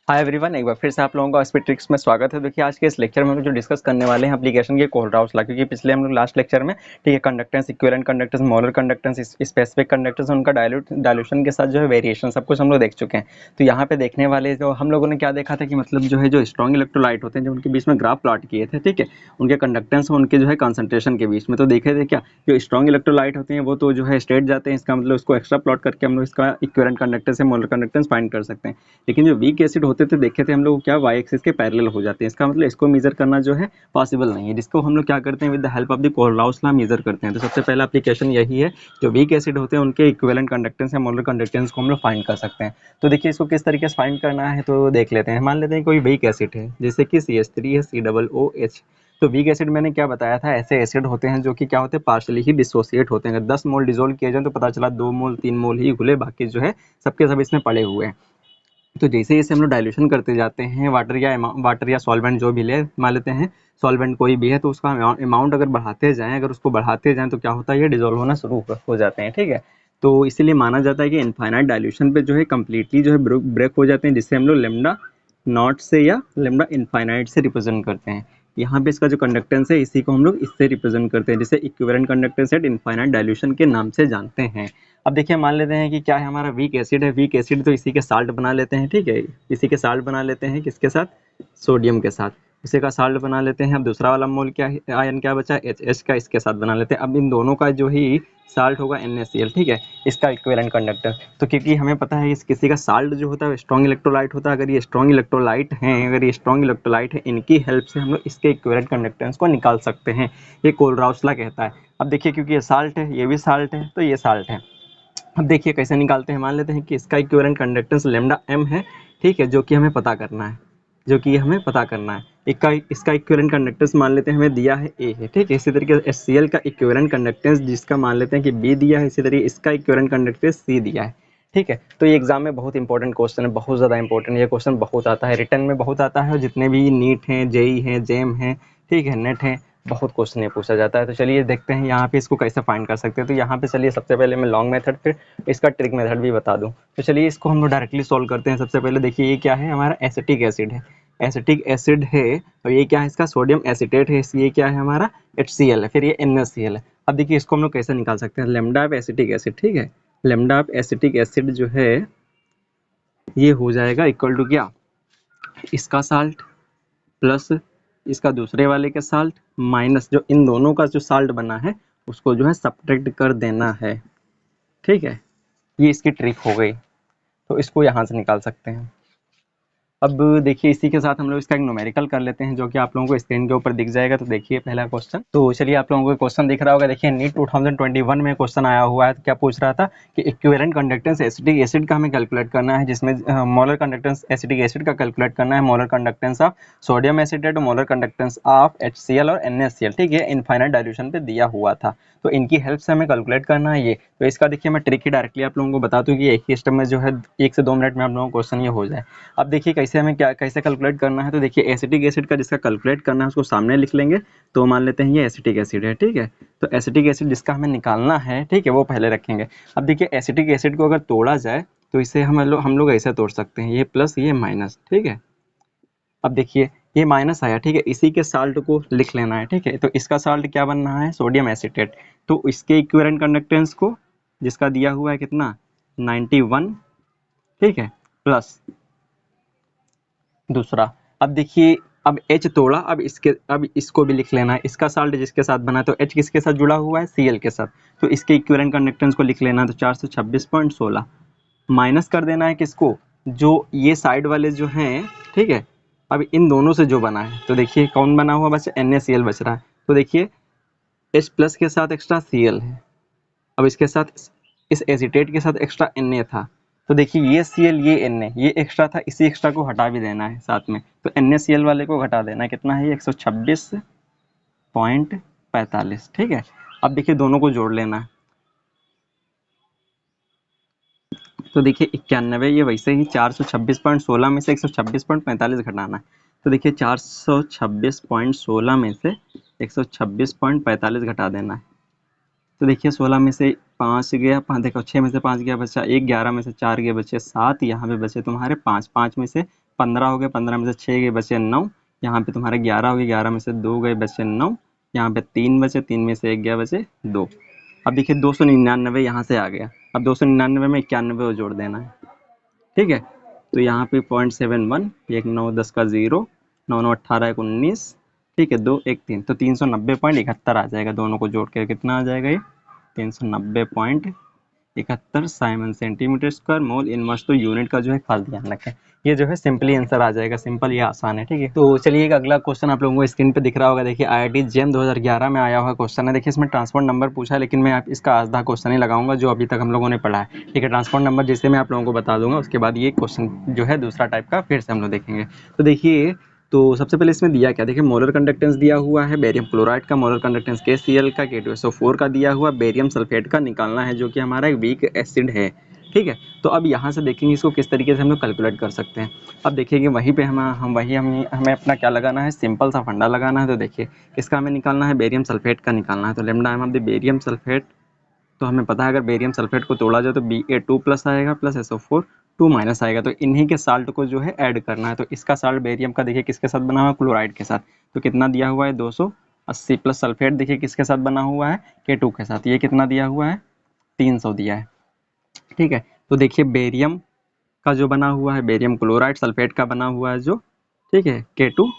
Hi everyone, एक बार फिर से आप लोगों का स्पीड ट्रिक्स में स्वागत है। देखिए आज के इस लेक्चर में हम लोग जो डिस्कस करने वाले हैं एप्लीकेशन के कोलराउस लॉ, क्योंकि पिछले हम लोग लास्ट लेक्चर में ठीक है conductance, equivalent conductance, molar conductance, specific conductance, उनका डायल्यूशन के साथ जो है वेरिएशन सब कुछ हम लोग देख चुके हैं। तो यहाँ पे देखने वाले जो हम लोगों ने क्या देखा था कि मतलब जो है जो स्ट्रॉन्ग इलेक्ट्रोलाइट होते हैं, जो उनके बीच में ग्राफ प्लॉट किए थे, ठीक है, उनके कंडक्टेंस और उनके जो है कॉन्सेंट्रेशन के बीच में। तो देखे थे क्या, जो स्ट्रॉन्ग इलेक्ट्रोलाइट होते हैं वो तो जो है स्ट्रेट जाते हैं, इसका मतलब उसको एक्स्ट्रा प्लॉट करके हम लोग इसका इक्विवेलेंट कंडक्टेंस या मोलर कंडक्टेंस फाइंड कर सकते हैं। लेकिन जो वीक एसिड होते थे देखे थे हम लोग क्या वाई एक्सिस के पैरेलल हो जाते हैं, इसका मतलब इसको मेजर करना जो है पॉसिबल नहीं है, जिसको हम लोग क्या करते हैं with the help of the Kohlrausch law measure करते हैं। तो सबसे पहला एप्लीकेशन यही है, जो वीक एसिड होते हैं उनके इक्विवेलेंट कंडक्टेंस या मोलर कंडक्टेंस को हम लोग फाइंड कर सकते हैं। तो देखिए इसको किस तरीके से फाइंड करना है तो देख लेते हैं। मान लेते हैं कोई वीक एसिड है, जैसे कि CH3 है, COOH। तो वीक एसिड मैंने क्या बताया था, ऐसे एसिड होते हैं जो कि क्या होते हैं, पार्शियली ही डिसोसिएट होते हैं। अगर 10 मोल डिसोल्व किए जाए तो पता चला 2 मोल 3 मोल ही घुले, बाकी जो है सबके सब इसमें पड़े हुए हैं। तो जैसे जैसे हम लोग डाइल्यूशन करते जाते हैं, वाटर या सॉल्वेंट जो भी ले मान लेते हैं, सॉल्वेंट कोई भी है तो उसका अमाउंट अगर बढ़ाते जाएं, अगर उसको बढ़ाते जाएं तो क्या होता है, ये डिजोल्व होना शुरू हो जाते हैं, ठीक है। तो इसीलिए माना जाता है कि इनफाइनाइट डाइल्यूशन पे जो है कम्प्लीटली जो है ब्रेक हो जाते हैं, जिससे हम लोग लेमडा नॉट से या लेमडा इनफाइनाइट से रिप्रेजेंट करते हैं। यहाँ पे इसका जो कंडक्टेंस है इसी को हम लोग इससे रिप्रेजेंट करते हैं, जिसे equivalent conductance at infinite dilution के नाम से जानते हैं। अब देखिए मान लेते हैं कि क्या है, हमारा वीक एसिड है। वीक एसिड तो इसी के साल्ट बना लेते हैं, ठीक है, इसी के साल्ट बना लेते हैं, किसके साथ, सोडियम के साथ, इसी का साल्ट बना लेते हैं। अब दूसरा वाला मोल क्या है, आयन क्या बचा, एच का, इसके साथ बना लेते हैं। अब इन दोनों का जो ही साल्ट होगा NaCl, ठीक है, इसका इक्विवेलेंट कंडक्टर। तो क्योंकि हमें पता है इस किसी का साल्ट जो होता है स्ट्रॉन्ग इलेक्ट्रोलाइट होता है, अगर ये स्ट्रॉन्ग इलेक्ट्रोलाइट है, इनकी हेल्प से हम लोग इसके इक्विवेलेंट कंडक्टेंस को निकाल सकते हैं, ये कोलराउस लॉ कहता है। अब देखिए क्योंकि ये साल्ट है, ये भी साल्ट है, तो ये साल्ट है। अब देखिए कैसे निकालते हैं। मान लेते हैं कि इसका इक्विवेलेंट कंडक्टेंस लेमडा m है, ठीक है, जो कि हमें पता करना है, इसका इक्विवेलेंट कंडक्टेंस मान लेते हैं हमें दिया है A है, ठीक है। इसी तरीके से HCl का इक्विवेलेंट कंडक्टेंस जिसका मान लेते हैं कि B दिया है, इसी तरीके इसका इक्विवेलेंट कंडक्टेंस C दिया है, ठीक है। तो ये एग्जाम में बहुत इंपॉर्टेंट क्वेश्चन है, बहुत ज़्यादा इंपॉर्टेंट। ये क्वेश्चन बहुत आता है, रिटर्न में बहुत आता है, और जितने भी नीट हैं, जेई हैं, जेम हैं, ठीक है, नेट हैं, बहुत क्वेश्चन ये पूछा जाता है। तो चलिए देखते हैं यहाँ पे इसको कैसे फाइंड कर सकते हैं। तो यहाँ पे चलिए सबसे पहले मैं लॉन्ग मेथड फिर इसका ट्रिक मेथड भी बता दूँ। तो चलिए इसको हम लोग डायरेक्टली सॉल्व करते हैं। सबसे पहले देखिए ये क्या है, हमारा एसिटिक एसिड है, एसिटिक एसिड है, और ये क्या है, इसका सोडियम एसीटेट है, ये क्या है हमारा HCl है, फिर ये NaCl है। अब देखिए इसको हम लोग कैसे निकाल सकते हैं, लेमडा ऑफ एसिटिक एसिड, ठीक है, लेमडा ऑफ एसिटिक एसिड जो है ये हो जाएगा इक्वल टू क्या, इसका साल्ट प्लस इसका दूसरे वाले का साल्ट माइनस जो इन दोनों का जो साल्ट बना है उसको जो है सब्ट्रैक्ट कर देना है, ठीक है। ये इसकी ट्रिक हो गई, तो इसको यहाँ से निकाल सकते हैं। अब देखिए इसी के साथ हम लोग इसका एक न्यूमेरिकल कर लेते हैं, जो कि आप लोगों को स्क्रीन के ऊपर दिख जाएगा। तो देखिए पहला क्वेश्चन, तो चलिए आप लोगों को क्वेश्चन दिख रहा होगा। देखिए नीट 2021 में क्वेश्चन आया हुआ है। तो क्या पूछ रहा था कि इक्विवेलेंट कंडक्टेंस एसिटिक एसिड का हमें कैलकुलेट करना है, जिसमें मोलर कंडक्टेंस एसिटिक एसिड का कैलकुलेट करना है, molar conductance of sodium acetate, molar conductance of HCl और NaCl, ठीक है, इनफाइनाइट डाइल्यूशन पे दिया हुआ था। तो इनकी हेल्प से हमें कैलकुलेट करना है ये। तो इसका देखिए मैं ट्रिक ही डायरेक्टली आप लोगों को बता दूं कि एक ही स्टेप में जो है 1 से 2 मिनट में आप लोगों को क्वेश्चन ये हो जाए। अब देखिए कैसे हमें क्या कैसे कैलकुलेट करना है। तो देखिए एसिटिक एसिड का जिसका कैलकुलेट करना है उसको सामने लिख लेंगे। तो मान लेते हैं ये एसिटिक एसिड है, ठीक है। तो एसिटिक एसिड जिसका हमें निकालना है, ठीक है, वो पहले रखेंगे। अब देखिए एसिटिक एसिड को अगर तोड़ा जाए तो इसे हम लोग ऐसे तोड़ सकते हैं, ये प्लस ये माइनस, ठीक है। अब देखिए ये माइनस आया, ठीक है, इसी के साल्ट को लिख लेना है, ठीक है। तो इसका साल्ट क्या बनना है, सोडियम एसीटेट। तो इसके इक्विवेलेंट कंडक्टेंस को जिसका दिया हुआ है कितना, 91, ठीक है, प्लस दूसरा। अब देखिए अब H तोड़ा, अब इसको भी लिख लेना है, इसका साल्ट जिसके साथ बना है, तो H किसके साथ जुड़ा हुआ है, Cl के साथ। तो इसके इक्विवेलेंट कंडक्टेंस को लिख लेना है, तो 426.16 माइनस कर देना है किसको, जो ये साइड वाले जो हैं, ठीक है। अब इन दोनों से जो बना है, तो देखिए कौन बना हुआ बचा, NaCl बच रहा है। तो देखिए H प्लस के साथ एक्स्ट्रा Cl है, अब इसके साथ इस एसीटेट के साथ एक्स्ट्रा Na था। तो देखिए ये Cl ये Na ये एक्स्ट्रा था, इसी एक्स्ट्रा को हटा भी देना है साथ में। तो NaCl वाले को घटा देना है, कितना है ये 126.45, ठीक है। अब देखिए दोनों को जोड़ लेना है। तो देखिए 91, ये वैसे ही 426.16 में से 126.45 घटाना है। तो देखिए 426.16 में से 126.45 घटा देना है। तो देखिए 16 में से 5 गया, देखो 6 में से 5 गया बचा 1, 11 में से 4 गए बचे 7, यहाँ पे बचे तुम्हारे 5, 5 में से 15 हो गए, 15 में से 6 गए बचे 9, यहाँ पे तुम्हारे 11 हो गए, 11 में से 2 गए बचे 9, यहाँ पे 3 बचे, 3 में से 1 गया बचे 2। अब देखिए 299 यहाँ से आ गया, अब 299 में 91 को जोड़ देना है, ठीक है। तो यहाँ पे 0.71, एक 9 10 का 0, 9 9 18 1 19, ठीक है, 2 1 3, तो 390.71 आ जाएगा, दोनों को जोड़ के कितना आ जाएगा ये 390.71 Simon centimetre square mole inverse. तो यूनिट का जो है खास ध्यान रखें, ये जो है सिंपली आंसर आ जाएगा, सिंपल ये आसान है, ठीक है। तो चलिए एक अगला क्वेश्चन आप लोगों को स्क्रीन पे दिख रहा होगा, देखिए IIT जेम 2011 में आया हुआ क्वेश्चन है। देखिए इसमें ट्रांसपोर्ट नंबर पूछा है, लेकिन मैं आप इसका आधा क्वेश्चन ही लगाऊंगा जो अभी तक हम लोगों ने पढ़ा है, ठीक है। ट्रांसपोर्ट नंबर जिसे मैं आप लोगों को बता दूंगा, उसके बाद ये क्वेश्चन जो है दूसरा टाइप का फिर से हम लोग देखेंगे। तो देखिए, तो सबसे पहले इसमें दिया क्या, देखिए मोलर कंडक्टेंस दिया हुआ है बेरियम क्लोराइड का, मोलर कंडक्टेंस KCl का, K2SO4 का दिया हुआ, बेरियम सल्फेट का निकालना है जो कि हमारा एक वीक एसिड है, ठीक है। तो अब यहाँ से देखेंगे इसको किस तरीके से हम लोग कैलकुलेट कर सकते हैं। अब देखिए कि वहीं पे हमें अपना क्या लगाना है, सिंपल सा फंडा लगाना है। तो देखिए किसका हमें निकालना है, बेरियम सल्फेट का निकालना है। तो lambda M of the barium sulphate, तो हमें पता है अगर बेरियम सल्फेट को तोड़ा जाए तो Ba2 प्लस आएगा प्लस SO4 2 माइनस आएगा, तो इन्हीं के साल्ट को जो है ऐड करना है। तो इसका साल्ट बेरियम का देखिए किसके साथ बना हुआ है, क्लोराइड के साथ, तो कितना दिया हुआ है 280 प्लस सल्फेट देखिए किसके साथ बना हुआ है, K2 के साथ, ये कितना दिया हुआ है 300 दिया है, ठीक है। तो देखिए बेरियम का जो बना हुआ है, बेरियम क्लोराइड सल्फेट का बना हुआ है जो, ठीक है, K2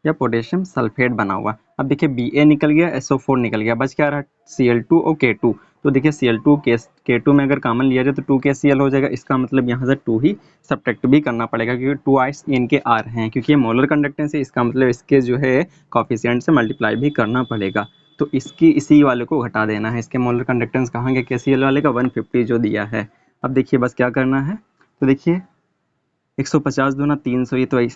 या पोटेशियम सल्फेट बना हुआ। अब देखिए Ba निकल गया, SO4 निकल गया, बच क्या रहा Cl2 और K2। तो देखिए Cl2 K2 में अगर कॉमन लिया जाए तो 2KCl हो जाएगा, इसका मतलब यहाँ से 2 ही सब्ट्रैक्ट भी करना पड़ेगा क्योंकि 2 आइस इनके आ रहे हैं, क्योंकि ये मोलर कंडक्टेंस है, इसका मतलब इसके जो है कॉफिशिएंट से मल्टीप्लाई भी करना पड़ेगा। तो इसकी इसी वाले को घटा देना है, इसके मोलर कंडक्टेंस कहाँ गया KCl वाले का 150 जो दिया है। अब देखिए बस क्या करना है, तो देखिए 150 दूना 300, ये तो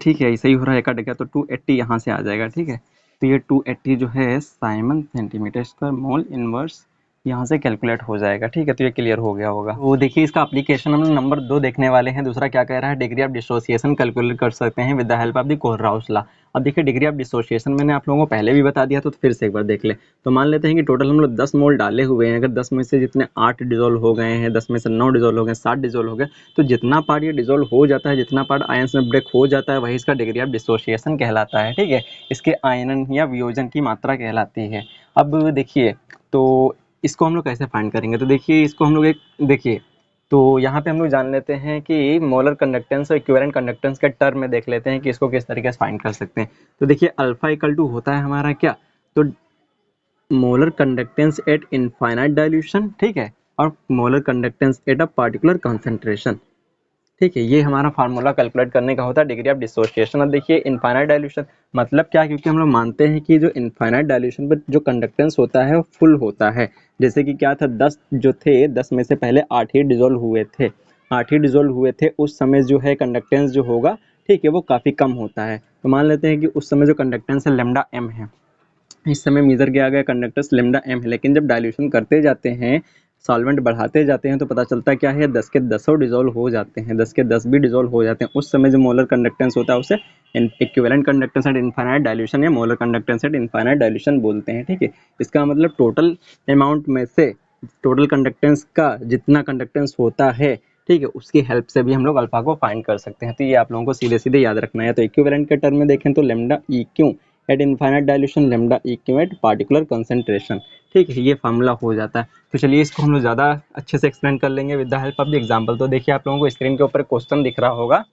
ठीक है ऐसे ही हो रहा है, कट गया तो 280 यहाँ से आ जाएगा, ठीक है। तो ये 280 जो है Simon centimetre square mole inverse यहाँ से कैलकुलेट हो जाएगा, ठीक है। तो ये क्लियर हो गया होगा। तो देखिए इसका एप्लीकेशन हम नंबर 2 देखने वाले हैं। दूसरा क्या कह रहा है, डिग्री ऑफ डिसोसिएशन कैलकुलेट कर सकते हैं with the help of the Kohlrausch law. अब देखिए डिग्री ऑफ डिसोसिएशन मैंने आप लोगों को पहले भी बता दिया, तो फिर से एक बार देख ले। तो मान लेते हैं कि टोटल हम लोग 10 मोल डाले हुए हैं, अगर 10 में से जितने 8 डिजोल्व हो गए हैं, 10 में से 9 डिजोल्व हो गए, 7 डिजोल्व हो गए, तो जितना पार्ट ये डिजोल्व हो जाता है, जितना पार्ट आयंस में ब्रेक हो जाता है, वही इसका डिग्री ऑफ डिसोसिएशन कहलाता है, ठीक है। इसके आयनन या वियोजन की मात्रा कहलाती है। अब देखिए तो इसको हम लोग कैसे फाइंड करेंगे, तो देखिए इसको हम लोग एक देखिए, तो यहाँ पे हम लोग जान लेते हैं कि मोलर कंडक्टेंस और इक्विवेलेंट कंडक्टेंस के टर्म में देख लेते हैं कि इसको किस तरीके से फाइंड कर सकते हैं। तो देखिए अल्फा इक्वल टू होता है हमारा क्या, तो molar conductance at infinite dilution, ठीक है, और molar conductance at a particular concentration, ठीक है। ये हमारा फार्मूला कैलकुलेट करने का होता है डिग्री ऑफ डिसोसिएशन। अब देखिए इनफाइनाइट डाइल्यूशन मतलब क्या, क्योंकि हम लोग मानते हैं कि जो इनफाइनाइट डाइल्यूशन पर जो कंडक्टेंस होता है वो फुल होता है। जैसे कि क्या था 10 जो थे, 10 में से पहले 8 ही डिजोल्व हुए थे, 8 ही डिजोल्व हुए थे, उस समय जो है कंडक्टेंस जो होगा, ठीक है, वो काफ़ी कम होता है। तो मान लेते हैं कि उस समय जो कंडक्टेंस है लेमडा एम है, इस समय मेजर किया गया कंडक्टेंस लेमडा एम है, लेकिन जब डाइल्यूशन करते जाते हैं, सॉल्वेंट बढ़ाते जाते हैं, तो पता चलता क्या है 10 के 10 डिजोल्व हो जाते हैं, 10 के 10 भी डिजोल्व हो जाते हैं। उस समय जो मोलर कंडक्टेंस होता है उसे equivalent conductance at infinite dilution या molar conductance at infinite dilution बोलते हैं, ठीक है। इसका मतलब टोटल अमाउंट में से टोटल कंडक्टेंस का जितना कंडक्टेंस होता है, ठीक है, उसकी हेल्प से भी हम लोग अल्फा को फाइंड कर सकते हैं। तो ये आप लोगों को सीधे सीधे याद रखना है। तो इक्विवेलेंट के टर्म में देखें तो lambda E Q eight infinite dilution lambda E Q eight particular concentration, ठीक है, ये फार्मूला हो जाता है। तो चलिए इसको हम लोग ज़्यादा अच्छे से एक्सप्लेन कर लेंगे with the help of the example. तो देखिए आप लोगों को स्क्रीन के ऊपर क्वेश्चन दिख रहा होगा,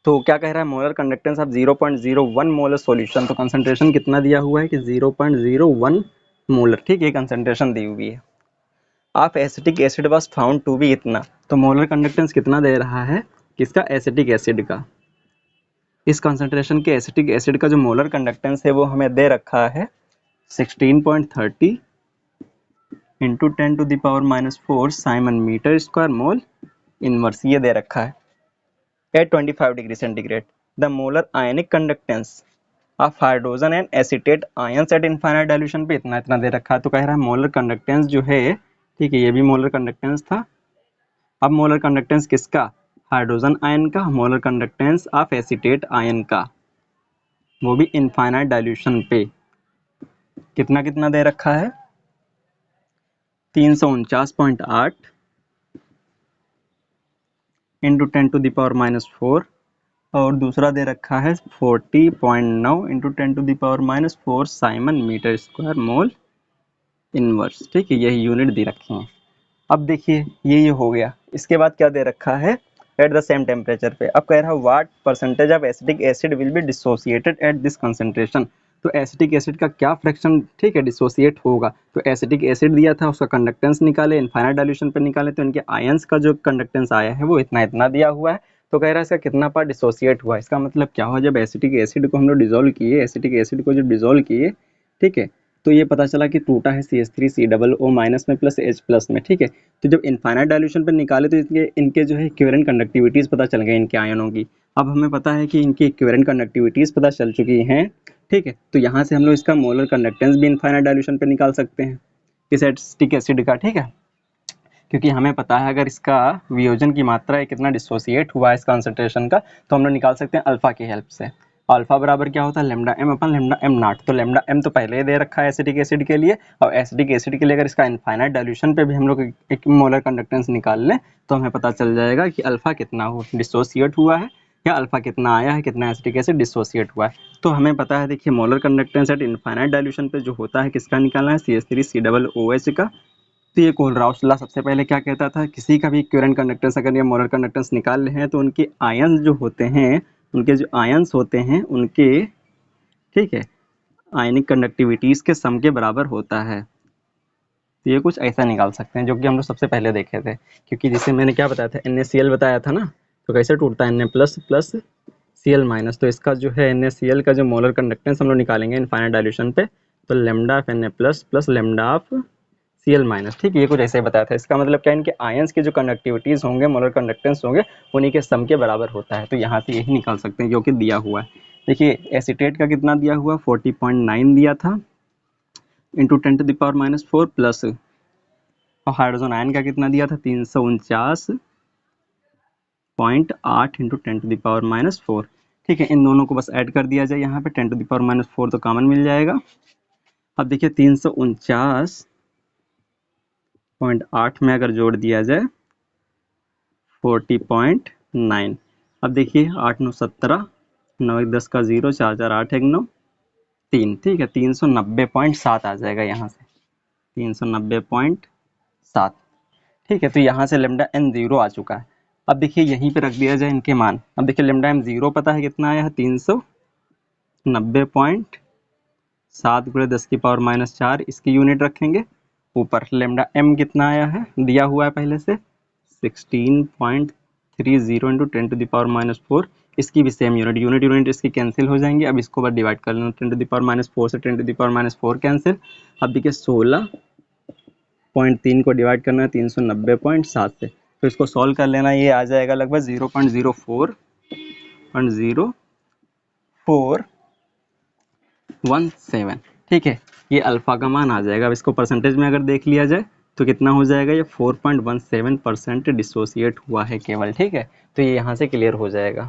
तो क्या कह रहा है, molar conductance of 0.01 molar solution, तो कंसंट्रेशन कितना दिया हुआ है कि 0.01 मोलर, ठीक है, कंसंट्रेशन दी हुई है। Of acetic acid was found to be इतना, तो मोलर कंडक्टेंस कितना दे रहा है, किसका, एसिटिक एसिड का। इस कंसंट्रेशन के एसिटिक एसिड का जो मोलर कंडक्टेंस है वो हमें दे रखा है 16.30 into 10⁻⁻⁴ siemens metre square mole inverse, ये दे रखा है at 25 degree centigrade. The molar ionic conductance of hydrogen and acetate ions at infinite dilution पे इतना इतना दे रखा है। तो कह रहा है मोलर कंडक्टेंस जो है, ठीक है, ये भी मोलर कंडक्टेंस था। अब मोलर कंडक्टेंस किसका, हाइड्रोजन आयन का, molar conductance of acetate ion का, वो भी इनफाइनाइट डाइल्यूशन पे कितना कितना दे रखा है 349.8 इंटू 10⁻⁻⁴, और दूसरा दे रखा है 40.9 into 10⁻⁻⁴ siemens metre square mole inverse. ठीक है, यही यूनिट दे रखी हैं। अब देखिए ये हो गया। इसके बाद क्या दे रखा है, एट द सेम टेम्परेचर पे। अब कह रहा है what percentage of acetic acid will be dissociated at this concentration. तो एसिटिक एसिड का क्या फ्रैक्शन, ठीक है, डिसोसिएट होगा। तो एसिटिक एसिड दिया था, उसका कंडक्टेंस निकाले, इनफाइनाइट डाइल्यूशन पे निकाले, तो इनके आयंस का जो कंडक्टेंस आया है वो इतना इतना दिया हुआ है। तो कह रहा है इसका कितना पार्ट डिसोसिएट हुआ। इसका मतलब क्या हुआ, जब एसिटिक एसिड को हम लोग डिजोल्व किए, एसिटिक एसिड को जब डिजोल्व किए, ठीक है, तो ये पता चला कि टूटा है CH3COO माइनस में प्लस H प्लस में। ठीक है, तो जब इनफाइनाइट डाइल्यूशन पर निकाले तो इनके जो है इक्विवेलेंट कंडक्टिविटीज़ पता चल गए इनके आयनों की। अब हमें पता है कि इनकी इक्विवेलेंट कंडक्टिविटीज़ पता चल चुकी हैं। ठीक है, तो यहाँ से हम लोग इसका मोलर कंडक्टेंस भी इनफाइनाइट डाइल्यूशन पे निकाल सकते हैं इस एसिटिक एसिड का। ठीक है, क्योंकि हमें पता है अगर इसका वियोजन की मात्रा है कितना डिसोसिएट हुआ है इस कॉन्सेंट्रेशन का, तो हम लोग निकाल सकते हैं अल्फा की हेल्प से। अल्फा बराबर क्या होता है, lambda M upon lambda M naught. तो लैम्डा एम तो पहले ही दे रखा है एसिटिक एसिड के लिए, और एसिटिक एसिड के लिए अगर इसका इनफाइनाइट डाइल्यूशन पे भी हम लोग एक मोलर कंडक्टेंस निकाल लें तो हमें पता चल जाएगा कि अल्फा कितना हो डिसोसिएट हुआ है, या अल्फा कितना आया है, कितना एसिटिक एसिड डिसोसिएट हुआ है। तो हमें पता है, देखिए molar conductance at infinite dilution पे जो होता है किसका निकालना है, CH3COOH का। तो ये कोलराउस लॉ सबसे पहले क्या कहता था, किसी का भी इक्विवेलेंट कंडक्टेंस अगर ये मोलर कंडक्टेंस निकाल रहे हैं तो उनके आयंस जो होते हैं, उनके जो आयंस होते हैं उनके, ठीक है, आयनिक कंडक्टिविटीज़ के सम के बराबर होता है। तो ये कुछ ऐसा निकाल सकते हैं जो कि हम लोग सबसे पहले देखे थे। क्योंकि जैसे मैंने क्या बताया था, NaCl बताया था ना, तो कैसे टूटता है, Na plus plus Cl minus. तो इसका जो है NaCl का जो मोलर कंडक्टेंस हम लोग निकालेंगे इनफाइनाइट डाइल्यूशन पे, तो lambda of Na plus plus lambda of Cl minus. ठीक है, ये कुछ ऐसे ही बताया था। इसका मतलब क्या, इनके आयंस के जो कंडक्टिविटीज़ होंगे, मोलर कंडक्टेंस होंगे, उन्हीं के सम के बराबर होता है। तो यहाँ से यही निकाल सकते हैं जो कि दिया हुआ है। देखिए एसीटेट का कितना दिया हुआ, 40.9 दिया था इंटू 10⁻⁴ प्लस, और हाइड्रोजन आयन का कितना दिया था, 349.8 इंटू 10⁻⁴। ठीक है, इन दोनों को बस ऐड कर दिया जाए यहाँ पे, 10⁻⁴ तो कॉमन मिल जाएगा। अब देखिए 349.8 में अगर जोड़ दिया जाए 40.9, अब देखिए 8 9 17, 9 1 10 का 0, 4 4 8 1 9 3। ठीक है, 390.7 आ जाएगा यहाँ से, 390.7। ठीक है, तो यहाँ से लेमडा एन 0 आ चुका है। अब देखिए यहीं पे रख दिया जाए इनके मान। अब देखिए लेमडा एम 0 पता है कितना आया है, 390.7 गुणे 10⁻⁻4, इसकी यूनिट रखेंगे। ऊपर लेमडा एम कितना आया है, दिया हुआ है पहले से 16.30 इंटू 10⁻⁴, इसकी भी सेम यूनिट, यूनिट इसकी कैंसिल हो जाएंगे। अब इसको बस डिवाइड कर लेना, 10⁻⁴ से 10⁻⁴ कैंसिल। अब देखिए 16.3 को डिवाइड करना है 390.7 से, तो इसको सॉल्व कर लेना, ये आ जाएगा लगभग 0.0417। ठीक है, ये अल्फा का मान आ जाएगा। अब इसको परसेंटेज में अगर देख लिया जाए तो कितना हो जाएगा, ये 4.17% डिसोसिएट हुआ है केवल। ठीक है, तो ये यहाँ से क्लियर हो जाएगा।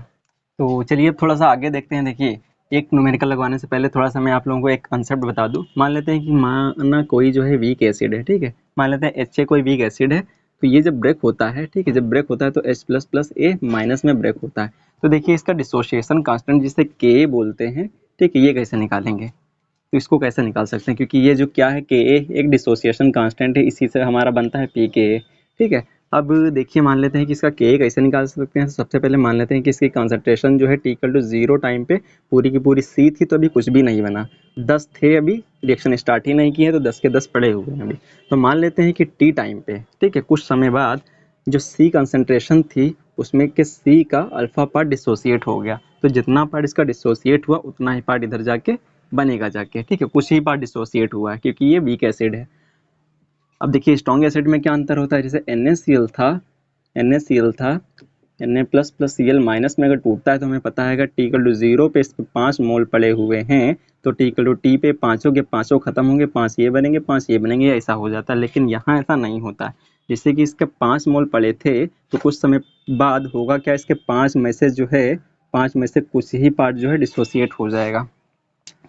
तो चलिए अब थोड़ा सा आगे देखते हैं। देखिए एक न्यूमेरिकल लगवाने से पहले थोड़ा सा मैं आप लोगों को एक कंसेप्ट बता दूं। मान लेते हैं कि माना कोई जो है वीक एसिड है, ठीक है, मान लेते हैं HA कोई वीक एसिड है। तो ये जब ब्रेक होता है, ठीक है, जब ब्रेक होता है तो H plus plus A minus में ब्रेक होता है। तो देखिए इसका डिसोसिएशन कांस्टेंट जिसे Ka बोलते हैं, ठीक है, ये कैसे निकालेंगे, तो इसको कैसे निकाल सकते हैं, क्योंकि ये जो क्या है Ka एक डिसोसिएशन कांस्टेंट है, इसी से हमारा बनता है pKa। ठीक है, अब देखिए मान लेते हैं कि इसका Ka कैसे निकाल सकते हैं। सबसे पहले मान लेते हैं कि इसकी कंसंट्रेशन जो है T=0 टाइम पे पूरी की पूरी C थी, तो अभी कुछ भी नहीं बना, 10 थे, अभी रिएक्शन स्टार्ट ही नहीं किए, तो 10 के 10 पड़े हुए हैं अभी। तो मान लेते हैं कि T टाइम पे, ठीक है, कुछ समय बाद जो C कंसंट्रेशन थी उसमें के C का अल्फा पार्ट डिसोसिएट हो गया। तो जितना पार्ट इसका डिसोसिएट हुआ उतना ही पार्ट इधर जाके बनेगा जाके। ठीक है, कुछ ही पार्ट डिसोसिएट हुआ है क्योंकि ये वीक एसिड है। अब देखिए स्ट्रॉन्ग एसिड में क्या अंतर होता है, जैसे NaCl था Na plus plus Cl minus में अगर टूटता है तो हमें पता है अगर T=0 पे इस पे 5 मोल पड़े हुए हैं, तो T पे पाँचों के पाँचों खत्म होंगे, 5 ये बनेंगे, 5 ये बनेंगे, ऐसा हो जाता है। लेकिन यहाँ ऐसा नहीं होता है। जैसे कि इसके 5 मोल पड़े थे तो कुछ समय बाद होगा क्या, इसके 5 में से जो है 5 में से कुछ ही पार्ट जो है डिसोसिएट हो जाएगा।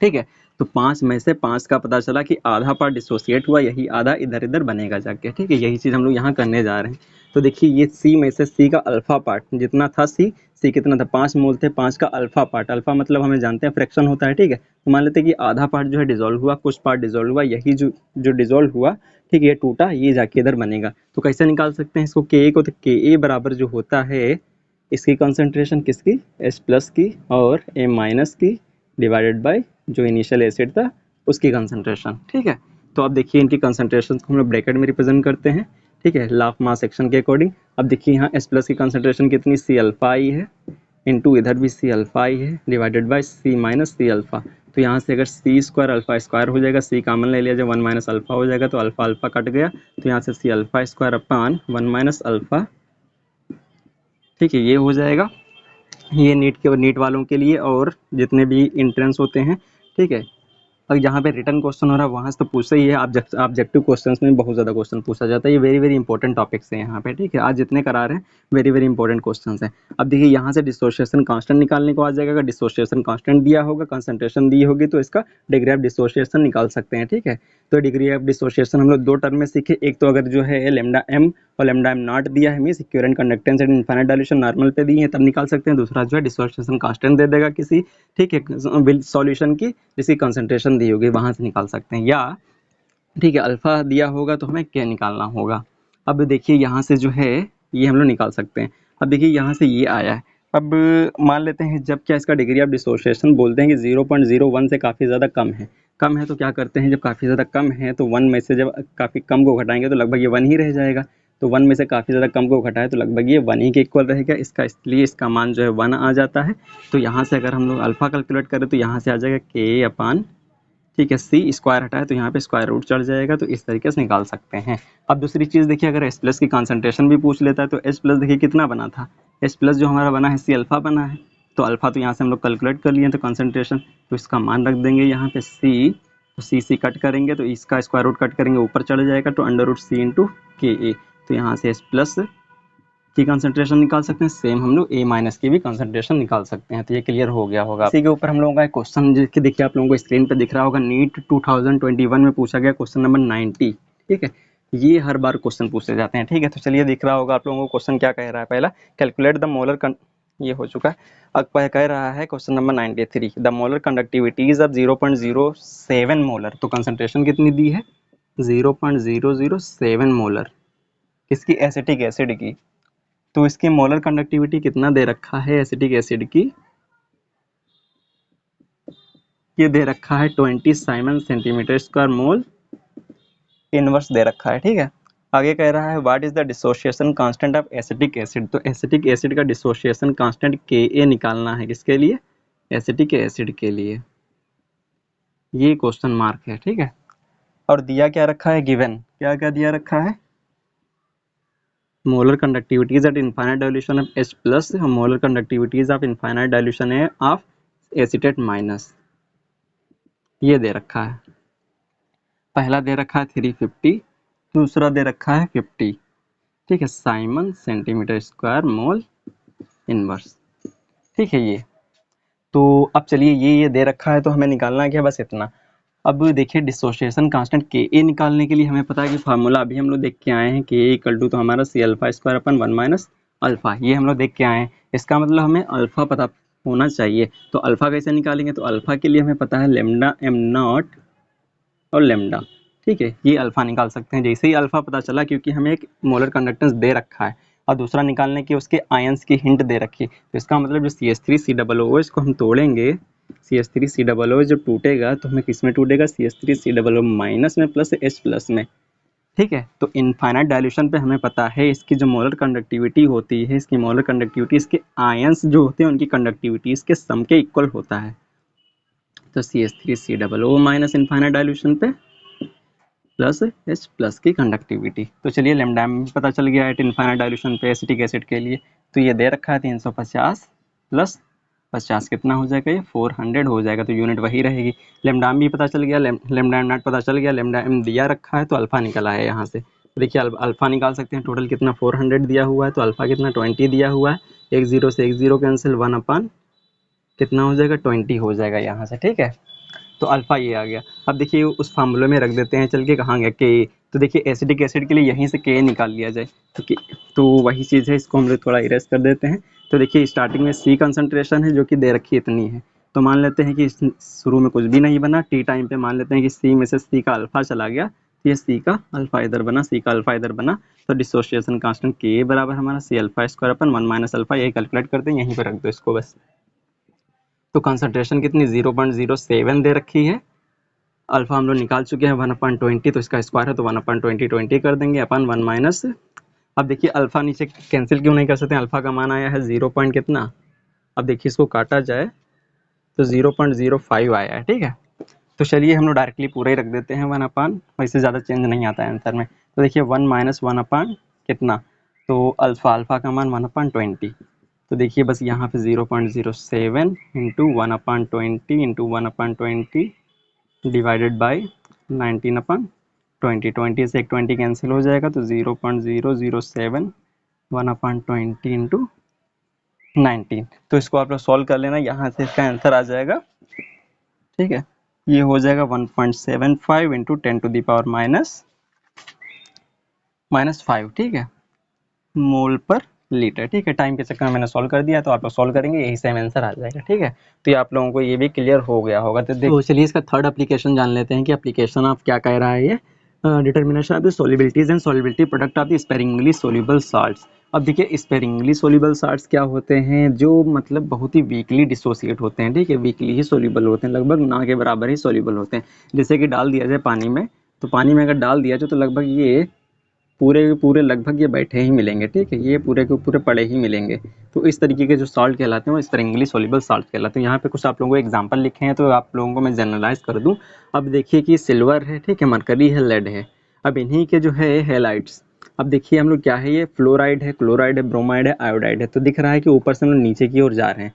ठीक है, तो 5 में से 5 का पता चला कि आधा पार्ट डिसोसिएट हुआ, यही आधा इधर इधर बनेगा जाके, ठीक है। यही चीज़ हम लोग यहाँ करने जा रहे हैं। तो देखिए ये सी में से सी का अल्फा पार्ट जितना था, सी कितना था, 5 मोल थे, 5 का अल्फा पार्ट, अल्फा मतलब हमें जानते हैं फ्रैक्शन होता है, ठीक है। तो मान लेते हैं कि आधा पार्ट जो है डिजोल्व हुआ, कुछ पार्ट डिजोल्व हुआ, यही जो डिजोल्व हुआ, ठीक है, ये टूटा, ये जाके इधर बनेगा। तो कैसे निकाल सकते हैं इसको, के ए को, तो के ए बराबर जो होता है इसकी कंसंट्रेशन किसकी, एस प्लस की और ए माइनस की डिवाइडेड बाय जो इनिशियल एसिड था उसकी कंसंट्रेशन, ठीक है। तो अब देखिए इनकी कंसंट्रेशन को हम लोग ब्रैकेट में रिप्रेजेंट करते हैं, ठीक है, लॉ ऑफ मास सेक्शन के अकॉर्डिंग। अब देखिए यहाँ एस प्लस की कंसंट्रेशन कितनी, सी अल्फा आई है, इनटू इधर भी सी अल्फा आई है, divided by C minus C alpha. तो यहाँ से अगर सी स्क्वायर अल्फा स्क्वायर हो जाएगा, सी कॉमन ले लिया जाए, 1 माइनस अल्फा हो जाएगा, तो अल्फा अल्फा कट गया, तो यहाँ से C alpha square upon 1 minus alpha, ठीक है, ये हो जाएगा। ये नीट वालों के लिए और जितने भी इंट्रेंस होते हैं, ठीक है। और यहाँ पे रिटर्न क्वेश्चन हो रहा है, वहाँ से तो पूछा ही है, ऑब्जेक्टिव क्वेश्चंस में बहुत ज़्यादा क्वेश्चन पूछा जाता है। ये वेरी वेरी इंपॉर्टेंट टॉपिक्स हैं यहाँ पे, ठीक है। आज जितने करा रहे हैं वेरी वेरी इंपॉर्टेंट क्वेश्चंस हैं। अब देखिए यहाँ से डिसोसिएशन कांस्टेंट निकालने को आ जाएगा। अगर डिसोसिएशन कांस्टेंट दिया होगा, कंसंट्रेशन दी होगी, तो इसका डिग्री ऑफ डिसोसिएशन निकाल सकते हैं, ठीक है। तो डिग्री ऑफ डिसोसिएशन हम लोग 2 टर्म में सीखे। एक तो अगर जो है लेमडा एम और लेमडा एम नॉट दिया है, means equivalent conductance and infinite dilution normal पे दिए हैं, तब निकाल सकते हैं। दूसरा जो है डिसोसिएशन कांस्टेंट दे देगा किसी, ठीक है, सॉल्यूशन की जिसकी कंसंट्रेशन दी होगी, वहां से निकाल सकते हैं। या ठीक है, अल्फा दिया होगा तो हमें क्या निकालना होगा। अब देखिए यहाँ से जो है ये हम लोग निकाल सकते हैं। अब देखिए यहाँ से ये आया है। अब मान लेते हैं जब क्या इसका डिग्री ऑफ डिसोसिएशन बोलते हैं कि 0.01 से काफ़ी ज़्यादा कम है, तो क्या करते हैं, जब काफ़ी ज़्यादा कम है तो 1 में से जब काफ़ी कम को घटाएंगे तो लगभग ये 1 ही रह जाएगा। तो 1 में से काफ़ी ज़्यादा कम को घटाए तो लगभग ये 1 ही के इक्वल रहेगा इसका, इसलिए इसका मान जो है 1 आ जाता है। तो यहाँ से अगर हम लोग अल्फ़ा कैलकुलेट करें तो यहाँ से आ जाएगा के अपान, ठीक है, सी स्क्वायर हटाए तो यहाँ पे स्क्वायर रूट चढ़ जाएगा। तो इस तरीके से निकाल सकते हैं। अब दूसरी चीज़ देखिए, अगर एस प्लस की कंसंट्रेशन भी पूछ लेता है तो एस प्लस देखिए कितना बना था, एस प्लस जो हमारा बना है सी अल्फा बना है। तो अल्फा तो यहाँ से हम लोग कैलकुलेट कर लिए तो कंसंट्रेशन, तो इसका मान रख देंगे यहाँ पे सी, तो सी कट करेंगे तो इसका स्क्वायर रूट कट करेंगे, ऊपर चढ़ जाएगा, तो अंडर रूट सी इंटू के ए। तो यहाँ से एस प्लस की कंसंट्रेशन निकाल सकते हैं, सेम हम लोग ए माइनस की भी कंसंट्रेशन निकाल सकते हैं। तो ये क्लियर हो गया होगा। इसी के ऊपर हम लोगों का एक क्वेश्चन जिसके देखिए आप लोगों को स्क्रीन पे दिख रहा होगा, नीट 2021 में पूछा गया क्वेश्चन नंबर 90, ठीक है। ये हर बार क्वेश्चन पूछे जाते हैं, ठीक है। तो चलिए दिख रहा होगा आप लोगों को क्वेश्चन क्या कह रहा है। पहला कैलकुलेट द मोलर, ये हो चुका है। अब कह रहा है question number 93, the molar conductivities of 0.07 molar. तो कंसंट्रेशन कितनी दी है, 0.007 मोलर किसकी, एसिटिक एसिड की। तो इसकी मोलर कंडक्टिविटी कितना दे रखा है एसिटिक एसिड की, ये दे रखा है 20 siemens centimetre square mole inverse दे रखा है, ठीक है। आगे कह रहा है what is the dissociation constant of acetic acid. तो एसिटिक एसिड का डिसोसिएशन कांस्टेंट के ए निकालना है, किसके लिए, एसिटिक एसिड के लिए। ये क्वेश्चन मार्क है, ठीक है। और दिया क्या रखा है, गिवन क्या क्या दिया रखा है, molar conductivities at infinite dilution of H plus, molar conductivities of infinite dilution of acetate minus, ये दे रखा है। पहला दे रखा है 350, दूसरा दे रखा है 50, ठीक है, Simon centimetre square mole inverse, ठीक है। ये तो अब चलिए ये दे रखा है तो हमें निकालना क्या, बस इतना। अब देखिए डिसोसिएशन कांस्टेंट के ए निकालने के लिए हमें पता है कि फार्मूला अभी हम लोग देख के आए हैं, के ए इक्वल टू तो हमारा C alpha square upon 1 minus alpha, ये हम लोग देख के आए हैं। इसका मतलब हमें अल्फा पता होना चाहिए। तो अल्फा कैसे निकालेंगे, तो अल्फा के लिए हमें पता है लेमडा एम नॉट और लेमडा, ठीक है, ये अल्फा निकाल सकते हैं। जैसे ही अल्फा पता चला, क्योंकि हमें एक मोलर कंडक्टेंस दे रखा है और दूसरा निकालने की उसके आयंस की हिंट दे रखी है, तो इसका मतलब जो CH3COO इसको हम तोड़ेंगे, CH3COO जो टूटेगा तो हमें किस में टूटेगा, CH3COO माइनस में प्लस H प्लस में, ठीक है। तो इनफाइनाइट डायल्यूशन पे हमें पता है इसकी जो मोलर कंडक्टिविटी होती है, इसकी मोलर कंडक्टिविटी इसके आयंस जो होते हैं उनकी कंडक्टिविटी इसके सम के इक्वल होता है। तो CH3COO माइनस इनफाइनाइट डायल्यूशन पे प्लस H प्लस की कंडक्टिविटी। तो चलिए लेमडा में पता चल गया है इनफाइनाइट डायल्यूशन पे एसिटिक एसिड के लिए। तो ये दे रखा है 350 प्लस 50 कितना हो जाएगा, ये 400 हो जाएगा, तो यूनिट वही रहेगी। लेमडा एम भी पता चल गया, लेमडा एम नॉट पता चल गया, लेमडा एम दिया रखा है तो अल्फा निकला है यहाँ से। तो देखिए अल्फा निकाल सकते हैं, टोटल कितना 400 दिया हुआ है, तो अल्फा कितना 20 दिया हुआ है, एक जीरो से एक जीरो कैंसिल, 1 अपान कितना हो जाएगा 20 हो जाएगा यहाँ से, ठीक है। तो अल्फा ये आ गया। अब देखिए उस फार्मूले में रख देते हैं चल के, कहाँ गया के, तो देखिए एसिडिक एसिड के लिए यहीं से के निकाल लिया जाए, तो वही चीज़ है, इसको हम लोग थोड़ा इरेज कर देते हैं। तो देखिए स्टार्टिंग में सी कंसंट्रेशन है जो कि दे रखी इतनी है, तो मान लेते हैं कि शुरू में कुछ भी नहीं बना, टी टाइम पे मान लेते हैं कि सी में से सी का अल्फा चला गया, तो ये सी का अल्फा इधर बना, सी का अल्फा इधर बना, तो डिसोसिएशन कांस्टेंट के बराबर हमारा C alpha square upon 1 minus alpha, यही कैलकुलेट करते हैं, यहीं पर रख दो इसको बस। तो कंसंट्रेशन कितनी 0.07 दे रखी है, अल्फा हम लोग निकाल चुके हैं 1/20, तो इसका स्क्वायर है तो 1/20 20 कर देंगे अपन 1 माइनस। अब देखिए अल्फा नीचे कैंसिल क्यों नहीं कर सकते, अल्फा का मान आया है 0 पॉइंट कितना, अब देखिए इसको काटा जाए तो 0.05 आया है, ठीक है। तो चलिए हम लोग डायरेक्टली पूरा ही रख देते हैं 1/, वैसे ज़्यादा चेंज नहीं आता है आंसर में। तो देखिए 1 माइनस 1/, कितना, तो अल्फा, अल्फा का मान 1/20, तो देखिए बस यहाँ पे 0.07 इंटू 1/20 इंटू 1/20 डिवाइडेड बाई 19/20, 20 से एक 20 कैंसिल हो जाएगा, तो 0.007 1/20 इंटू 19, तो इसको आप लोग सॉल्व कर लेना, यहाँ से इसका आंसर आ जाएगा, ठीक है। ये हो जाएगा 1.75 इंटू 10⁻⁻⁵, ठीक है, मोल पर लीटर, ठीक है। टाइम के चक्कर में मैंने सॉल्व कर दिया, तो आप लोग सॉल्व करेंगे, यही सेम आंसर आ जाएगा, ठीक है। तो ये आप लोगों को ये भी क्लियर हो गया होगा। तो चलिए इसका थर्ड एप्लीकेशन जान लेते हैं कि एप्लीकेशन आप क्या कह रहा है ये, determination of the solubilities and solubility product of the sparingly soluble salts. अब देखिए स्पेरिंगली सोल्यूबल साल्ट्स क्या होते हैं, जो मतलब बहुत ही वीकली डिसोसिएट होते हैं, ठीक है, वीकली ही सोल्यूबल होते हैं, लगभग ना के बराबर ही सोल्यूबल होते हैं। जैसे कि डाल दिया जाए पानी में, तो पानी में अगर डाल दिया जाए तो लगभग ये पूरे के पूरे लगभग ये बैठे ही मिलेंगे, ठीक है, ये पूरे के पूरे पड़े ही मिलेंगे। तो इस तरीके के जो सॉल्ट कहलाते हैं वो स्पेरिंगली सोल्यूबल सॉल्ट कहलाते हैं। यहाँ पे कुछ आप लोगों को एग्जांपल लिखे हैं, तो आप लोगों को मैं जनरलाइज कर दूं। अब देखिए कि सिल्वर है, ठीक है, मरकरी है, लेड है। अब इन्हीं के जो है हैलाइड्स, अब देखिए हम लोग क्या है, ये फ्लोराइड है, क्लोराइड है, ब्रोमाइड है, आयोडाइड है। तो दिख रहा है कि ऊपर से हम लोग नीचे की ओर जा रहे हैं।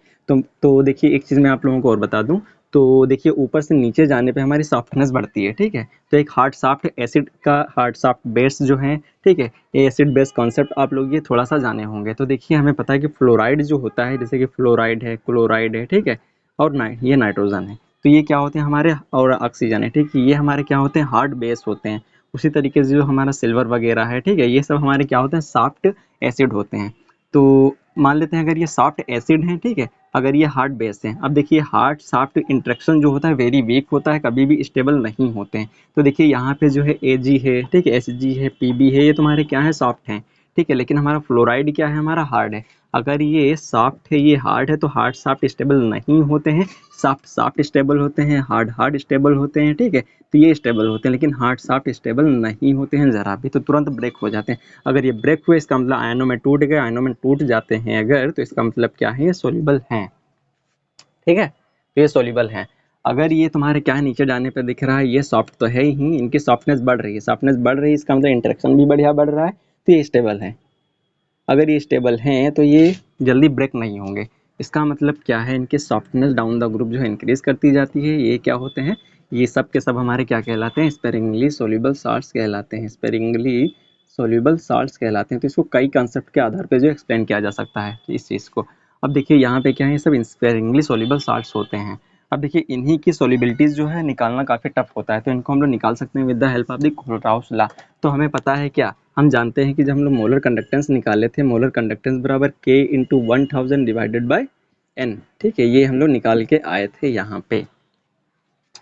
तो देखिए एक चीज़ मैं आप लोगों को और बता दूं, तो देखिए ऊपर से नीचे जाने पे हमारी सॉफ्टनेस बढ़ती है, ठीक है। तो एक हार्ड सॉफ्ट एसिड का हार्ड सॉफ्ट बेस जो है, ठीक है, ये एसिड बेस कॉन्सेप्ट आप लोग ये थोड़ा सा जाने होंगे। तो देखिए हमें पता है कि फ्लोराइड जो होता है, जैसे कि फ्लोराइड है, क्लोराइड है, ठीक है, और ये नाइट्रोजन है, तो ये क्या होते हैं हमारे, और ऑक्सीजन है, ठीक है, ये हमारे क्या होते हैं, हार्ड बेस होते हैं। उसी तरीके से जो हमारा सिल्वर वगैरह है, ठीक है, ये सब हमारे क्या होते हैं, सॉफ्ट एसिड होते हैं। तो मान लेते हैं अगर ये सॉफ्ट एसिड हैं, ठीक है, अगर ये हार्ड बेस हैं। अब देखिए हार्ड सॉफ्ट इंटरेक्शन जो होता है वेरी वीक होता है, कभी भी स्टेबल नहीं होते हैं। तो देखिए यहाँ पे जो है Ag है, ठीक है, Hg है, Pb है, ये तुम्हारे क्या है, सॉफ्ट हैं, ठीक है, लेकिन हमारा फ्लोराइड क्या है, हमारा हार्ड है। अगर ये सॉफ्ट है, ये हार्ड है, तो हार्ड सॉफ्ट स्टेबल नहीं होते हैं, सॉफ्ट सॉफ्ट स्टेबल होते हैं, हार्ड हार्ड स्टेबल होते हैं, ठीक है, तो ये स्टेबल होते हैं, लेकिन हार्ड सॉफ्ट स्टेबल नहीं होते हैं ज़रा भी, तो तुरंत ब्रेक हो जाते हैं। अगर ये ब्रेक हुए इसका मतलब आयनों में टूट गए, आयनों में टूट जाते हैं अगर, तो इसका मतलब क्या है, ये सोल्यूबल हैं, ठीक है, तो ये सोल्यूबल हैं। अगर ये तुम्हारे क्या है, नीचे जाने पे दिख रहा है ये सॉफ्ट तो है ही, इनकी सॉफ्टनेस बढ़ रही है, सॉफ्टनेस बढ़ रही है, इसका मतलब इंटरेक्शन भी बढ़िया बढ़ रहा है, तो ये स्टेबल है। अगर ये स्टेबल हैं तो ये जल्दी ब्रेक नहीं होंगे। इसका मतलब क्या है, इनकी सॉफ्टनेस डाउन द ग्रुप जो है इंक्रीज करती जाती है। ये क्या होते हैं, ये सब के सब हमारे क्या कहलाते हैं, स्पेरिंगली सोल्यूबल साल्ट्स कहलाते हैं, स्पेरिंगली सोल्यूबल साल्ट्स कहलाते हैं। तो इसको कई कंसेप्ट के आधार पर जो एक्सप्लेन किया जा सकता है इस चीज़ को। अब देखिए यहाँ पे क्या है, ये सब स्पेरिंगली सोल्यूबल साल्ट्स होते हैं। अब देखिए इन्हीं की सोल्युबिलिटीज़ जो है निकालना काफ़ी टफ होता है, तो इनको हम लोग निकाल सकते हैं with the help of the Kohlrausch law. तो हमें पता है क्या, हम जानते हैं कि जब हम लोग मोलर कंडक्टेंस निकाले थे, मोलर कंडक्टेंस बराबर K into 1000 divided by N, ठीक है, ये हम लोग निकाल के आए थे यहाँ पे।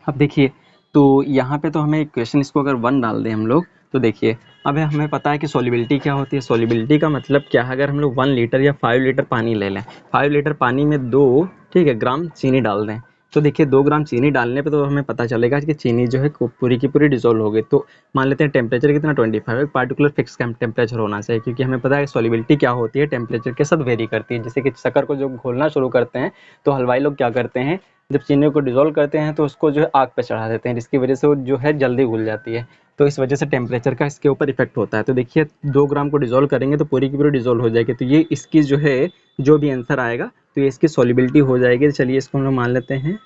अब देखिए तो यहाँ पे तो हमें इक्वेशन, इसको अगर 1 डाल दें हम लोग, तो देखिए अब हमें पता है कि सोल्युबिलिटी क्या होती है। सोल्युबिलिटी का मतलब क्या है, अगर हम लोग 1 लीटर या 5 लीटर पानी ले लें, 5 लीटर पानी में 2, ठीक है, ग्राम चीनी डाल दें, तो देखिए 2 ग्राम चीनी डालने पे तो हमें पता चलेगा कि चीनी जो है पूरी की पूरी डिजोल्व हो गई। तो मान लेते हैं टेम्परेचर कितना 25, एक पार्टिकुलर फिक्स टेम्परेचर होना चाहिए, क्योंकि हमें पता है सोल्युबिलिटी क्या होती है, टेम्परेचर के साथ वेरी करती है। जैसे कि शक्कर को जो घोलना शुरू करते हैं, तो हलवाई लोग क्या करते हैं, जब चीनी को डिज़ोल्व करते हैं तो उसको जो है आग पे चढ़ा देते हैं, जिसकी वजह से वो जो है जल्दी घुल जाती है। तो इस वजह से टेम्परेचर का इसके ऊपर इफेक्ट होता है। तो देखिए 2 ग्राम को डिज़ोल्व करेंगे तो पूरी की पूरी डिज़ोल्व हो जाएगी। तो ये इसकी जो है, जो भी आंसर आएगा तो ये इसकी सॉल्युबिलिटी हो जाएगी। चलिए इसको हम लोग मान लेते हैं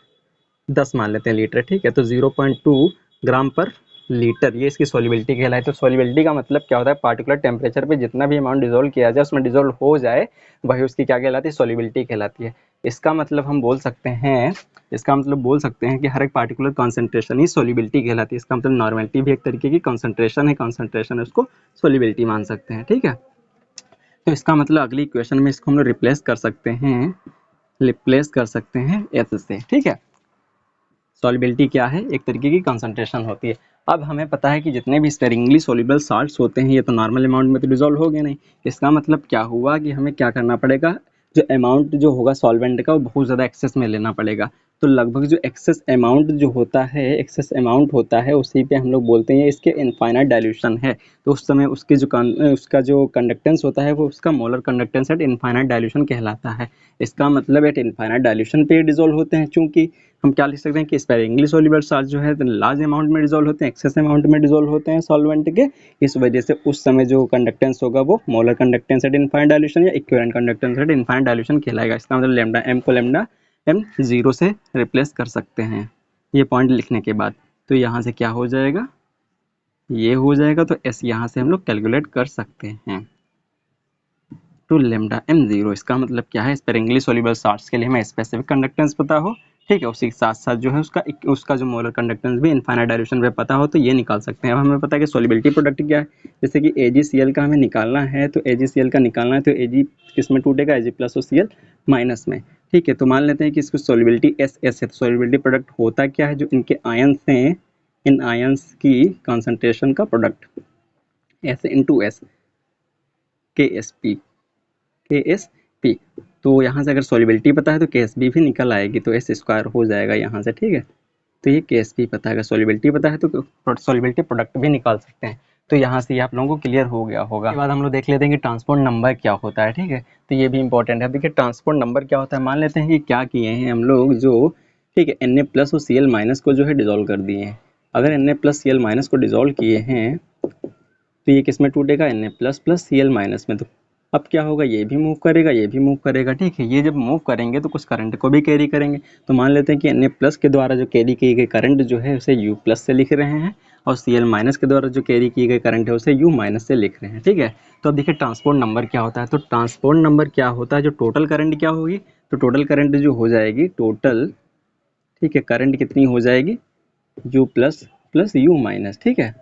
10 मान लेते हैं लीटर, ठीक है, तो 0.2 ग्राम पर लीटर ये इसकी सॉल्युबिलिटी कहलाए। तो सॉल्युबिलिटी का मतलब क्या होता है, पार्टिकुलर टेम्परेचर पे जितना भी अमाउंट डिजोल्व किया जाए उसमें डिजोल्व हो जाए, वही उसकी क्या कहलाती है, सॉल्युबिलिटी कहलाती है। इसका मतलब हम बोल सकते हैं, इसका मतलब बोल सकते हैं कि हर एक पार्टिकुलर कॉन्सेंट्रेशन ही सोलिबिलिटी कहलाती है। इसका मतलब नॉर्मेलिटी भी एक तरीके की कॉन्सेंट्रेशन है, कॉन्सेंट्रेशन है उसको सोलिबिलिटी मान सकते हैं, ठीक है। तो इसका मतलब अगली इक्वेशन में इसको हम लोग रिप्लेस कर सकते हैं, रिप्लेस कर सकते हैं एस से, ठीक है। सॉल्युबिलिटी क्या है, एक तरीके की कंसंट्रेशन होती है। अब हमें पता है कि जितने भी स्पेरिंगली सोल्यूबल साल्ट्स होते हैं ये तो नॉर्मल अमाउंट में तो डिसॉल्व हो गए नहीं। इसका मतलब क्या हुआ कि हमें क्या करना पड़ेगा, जो अमाउंट जो होगा सॉल्वेंट का वो बहुत ज़्यादा एक्सेस में लेना पड़ेगा। तो लगभग जो एक्सेस अमाउंट जो होता है, एक्सेस अमाउंट होता है उसी पे हम लोग बोलते हैं इसके इनफाइनाइट डाइल्यूशन है। तो उस समय उसके जो उसका जो कंडक्टेंस होता है वो उसका molar conductance at infinite dilution कहलाता है। इसका मतलब एट इनफाइनाइट डाइल्यूशन पे डिसॉल्व होते हैं। चूंकि हम क्या लिख सकते हैं कि स्पेरिंगली सोल्यूबल साल्ट जो है लार्ज अमाउंट में डिसॉल्व होते हैं, एक्सेस अमाउंट में डिसॉल्व होते हैं सॉल्वेंट के। इस वजह से उस समय जो कंडक्टेंस होगा वो molar conductance at infinite dilution या equivalent conductance at infinite dilution कहलाएगा। इसका मतलब लैम्डा एम को लैम्डा एम 0 से रिप्लेस कर सकते हैं ये पॉइंट लिखने के बाद। तो यहाँ से क्या हो जाएगा, ये हो जाएगा, तो एस यहाँ से हम लोग कैलकुलेट कर सकते हैं टू लेमडा एम 0। इसका मतलब क्या है, स्पेरिंगली सोल्यूबल साल्ट्स के लिए हमें स्पेसिफिक कंडक्टेंस पता हो, ठीक है, उसी के साथ साथ जो है उसका जो मोलर कंडक्टेंस भी इनफाइनाइट डायरेक्शन में पता हो तो ये निकाल सकते हैं। अब हमें पता है कि सोल्युबिलिटी प्रोडक्ट क्या है, जैसे कि AgCl का हमें निकालना है, तो AgCl का निकालना है तो Ag किस में टूटेगा, Ag प्लस और Cl माइनस में, ठीक है। तो मान लेते हैं कि इसको सोल्युबिलिटी एस है। तो सोल्युबिलिटी प्रोडक्ट होता क्या है, जो इनके आयंस हैं, इन आयंस की कॉन्सेंट्रेशन का प्रोडक्ट एस इंटू एस के एस पी। तो यहाँ से अगर सॉल्युबिलिटी पता है तो KSB भी निकल आएगी, तो एस स्क्वायर हो जाएगा यहाँ से, ठीक है। तो ये KSP पता है, अगर सॉल्युबिलिटी पता है तो सॉल्युबिलिटी प्रोडक्ट भी निकाल सकते हैं। तो यहाँ से ये आप लोगों को क्लियर हो गया होगा। उसके बाद हम लोग देख लेते हैं कि ट्रांसपोर्ट नंबर क्या होता है, ठीक है। तो ये भी इंपॉर्टेंट है। देखिए ट्रांसपोर्ट नंबर क्या होता है, मान लेते हैं कि क्या किए हैं हम लोग, जो ठीक है Na प्लस और Cl माइनस को जो है डिजोल्व कर दिए हैं। अगर Na प्लस Cl माइनस को डिजोल्व किए हैं तो ये किस में टूटेगा, Na plus plus Cl minus में। तो अब क्या होगा, ये भी मूव करेगा, ये भी मूव करेगा, ठीक है। ये जब मूव करेंगे तो कुछ करंट को भी कैरी करेंगे। तो मान लेते हैं कि Na प्लस के द्वारा जो कैरी की गई करंट जो है उसे U प्लस से लिख रहे हैं, और Cl माइनस के द्वारा जो कैरी की गई करंट है उसे U माइनस से लिख रहे हैं, ठीक है। तो अब देखिए ट्रांसपोर्ट नंबर क्या होता है। तो ट्रांसपोर्ट नंबर क्या होता है, जो टोटल करंट क्या होगी, तो टोटल करंट जो हो जाएगी टोटल, ठीक है, करंट कितनी हो जाएगी, U plus plus U minus, ठीक है।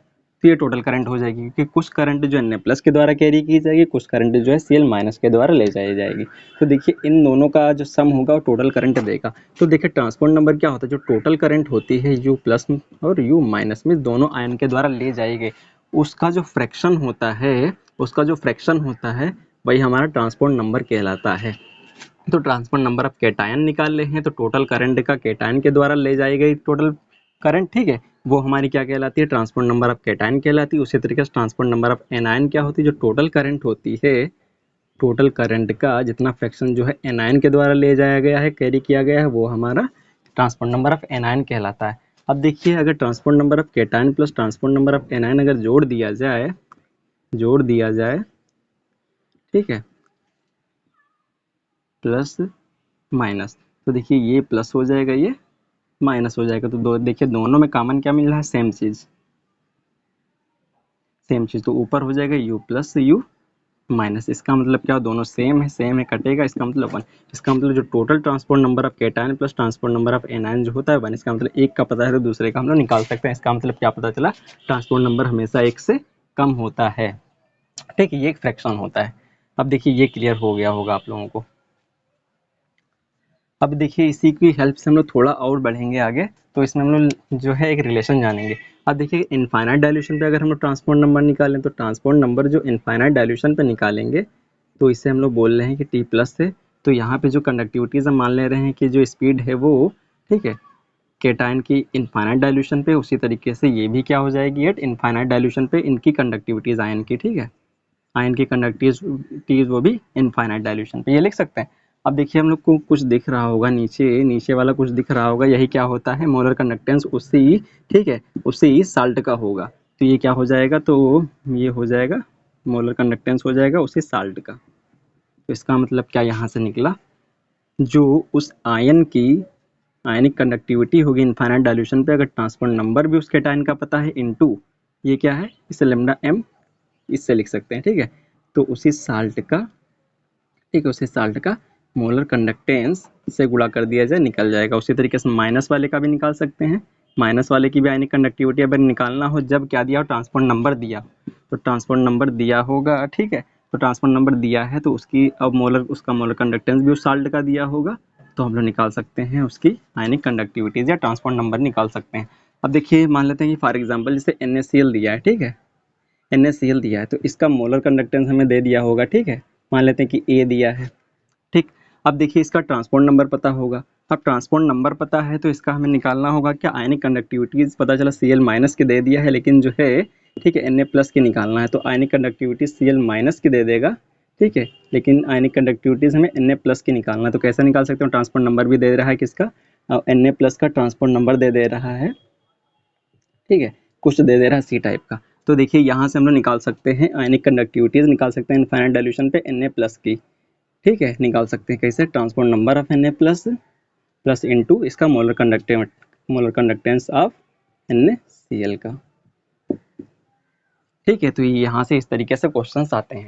तो ये टोटल करंट हो जाएगी, क्योंकि कुछ करंट जो है Na प्लस के द्वारा कैरी की जाएगी, कुछ करंट जो है Cl माइनस के द्वारा ले जाई जाएगी। तो देखिए इन दोनों का जो सम होगा वो टोटल करंट देगा। तो देखिए ट्रांसपोर्ट नंबर क्या होता है, जो टोटल करंट होती है U प्लस और U माइनस में दोनों आयन के द्वारा ले जाएंगे, उसका जो फ्रैक्शन होता है, उसका जो फ्रैक्शन होता है वही हमारा ट्रांसपोर्ट नंबर कहलाता है। तो ट्रांसपोर्ट नंबर अब कैटायन निकाल रहे हैं, तो टोटल करंट का कैटायन के द्वारा ले जाई गई टोटल करंट, ठीक है, वो हमारी क्या कहलाती है, ट्रांसपोर्ट नंबर ऑफ कैटायन कहलाती है। उसी तरीके से ट्रांसपोर्ट नंबर ऑफ एनायन क्या होती है, जो टोटल करंट होती है, टोटल करंट का जितना फ्रैक्शन जो है एनायन के द्वारा ले जाया गया है, कैरी किया गया है, वो हमारा ट्रांसपोर्ट नंबर ऑफ एनायन कहलाता है। अब देखिए अगर transport number of cation plus transport number of anion अगर जोड़ दिया जाए, ठीक है, प्लस माइनस, तो देखिए ये प्लस हो जाएगा, ये माइनस हो जाएगा। तो देखिए दोनों में कॉमन क्या मिल रहा है, सेम चीज़। तो ऊपर हो जाएगा U प्लस U माइनस, इसका मतलब क्या, दोनों सेम है कटेगा, इसका मतलब 1। इसका मतलब जो total transport number of cation plus transport number of anion जो होता है 1, इसका मतलब एक का पता है तो दूसरे का हम लोग निकाल सकते हैं। इसका मतलब क्या पता चला, ट्रांसपोर्ट नंबर हमेशा एक से कम होता है, ठीक है, ये एक फ्रैक्शन होता है। अब देखिए ये क्लियर हो गया होगा आप लोगों को। अब देखिए इसी की हेल्प से हम लोग थोड़ा और बढ़ेंगे आगे, तो इसमें हम लोग जो है एक रिलेशन जानेंगे। अब देखिए इनफाइनाइट डाइल्यूशन पे अगर हम लोग ट्रांसपोर्ट नंबर निकालें, तो ट्रांसपोर्ट नंबर जो इनफाइनाइट डाइल्यूशन पे निकालेंगे तो इसे हम लोग बोल रहे हैं कि T प्लस से। तो यहाँ पे जो कंडक्टिविटीज़ हम मान ले रहे हैं कि जो स्पीड है वो, ठीक है, केटायन की इनफाइनाइट डाइल्यूशन पे, उसी तरीके से ये भी क्या हो जाएगी एट इनफाइनाइट डाइल्यूशन पे इनकी कंडक्टिविटीज़ आयन की, ठीक है, आयन की कंडक्टिविटीज वो भी इनफाइनाइट डाइल्यूशन पे, ये लिख सकते हैं। अब देखिए हम लोग को कुछ दिख रहा होगा नीचे वाला कुछ दिख रहा होगा, यही क्या होता है, मोलर कंडक्टेंस उसी, ठीक है, उसी साल्ट का होगा। तो ये क्या हो जाएगा, तो ये हो जाएगा मोलर कंडक्टेंस हो जाएगा उसी साल्ट का। तो इसका मतलब क्या यहाँ से निकला, जो उस आयन की आयनिक कंडक्टिविटी होगी इनफाइनाइट डाइल्यूशन पे, अगर ट्रांसपोर्ट नंबर भी उसके आयन का पता है इनटू ये क्या है, इसे लेमडा एम इससे लिख सकते हैं, ठीक है। तो उसी साल्ट का, ठीक है, उसी साल्ट का मोलर कंडक्टेंस से गुणा कर दिया जाए, निकल जाएगा। उसी तरीके से माइनस वाले का भी निकाल सकते हैं, माइनस वाले की भी आयनिक कंडक्टिविटी अगर निकालना हो, जब क्या दिया हो, ट्रांसपोर्ट नंबर दिया, तो ट्रांसपोर्ट नंबर दिया होगा, ठीक है। तो ट्रांसपोर्ट नंबर दिया है तो उसकी अब उसका मोलर कंडक्टेंस भी उस साल्ट का दिया होगा, तो हम लोग निकाल सकते हैं उसकी आयनिक कंडक्टिविटीज या ट्रांसपोर्ट नंबर निकाल सकते हैं। अब देखिए, मान लेते हैं कि फॉर एग्जाम्पल जैसे NaCl दिया है, ठीक है, NaCl दिया है, तो इसका मोलर कंडक्टेंस हमें दे दिया होगा, ठीक है। मान लेते हैं कि A दिया है, ठीक। अब देखिए इसका ट्रांसपोर्ट नंबर पता होगा। अब ट्रांसपोर्ट नंबर पता है तो इसका हमें निकालना होगा क्या, आयनिक कंडक्टिविटीज पता चला Cl माइनस की दे दिया है, लेकिन जो है, ठीक है, Na प्लस की निकालना है, तो आयनिक कंडक्टिविटी Cl माइनस की दे देगा, ठीक है, लेकिन आयनिक कंडक्टिविटीज हमें Na प्लस की निकालना है। तो कैसे निकाल सकते हो, ट्रांसपोर्ट नंबर भी दे रहा है किसका, Na प्लस का ट्रांसपोर्ट नंबर दे रहा है, ठीक है, कुछ दे रहा है C टाइप का। तो देखिए यहाँ से हम लोग निकाल सकते हैं आयनिक कंडक्टिविटीज, निकाल सकते हैं इनफाइनाइट डाइल्यूशन पे Na प्लस की, ठीक है, निकाल सकते हैं कैसे, transport number of Na plus plus into इसका मोलर कंडक्टेंस ऑफ NaCl का, ठीक है। तो यहाँ से इस तरीके से क्वेश्चंस आते हैं।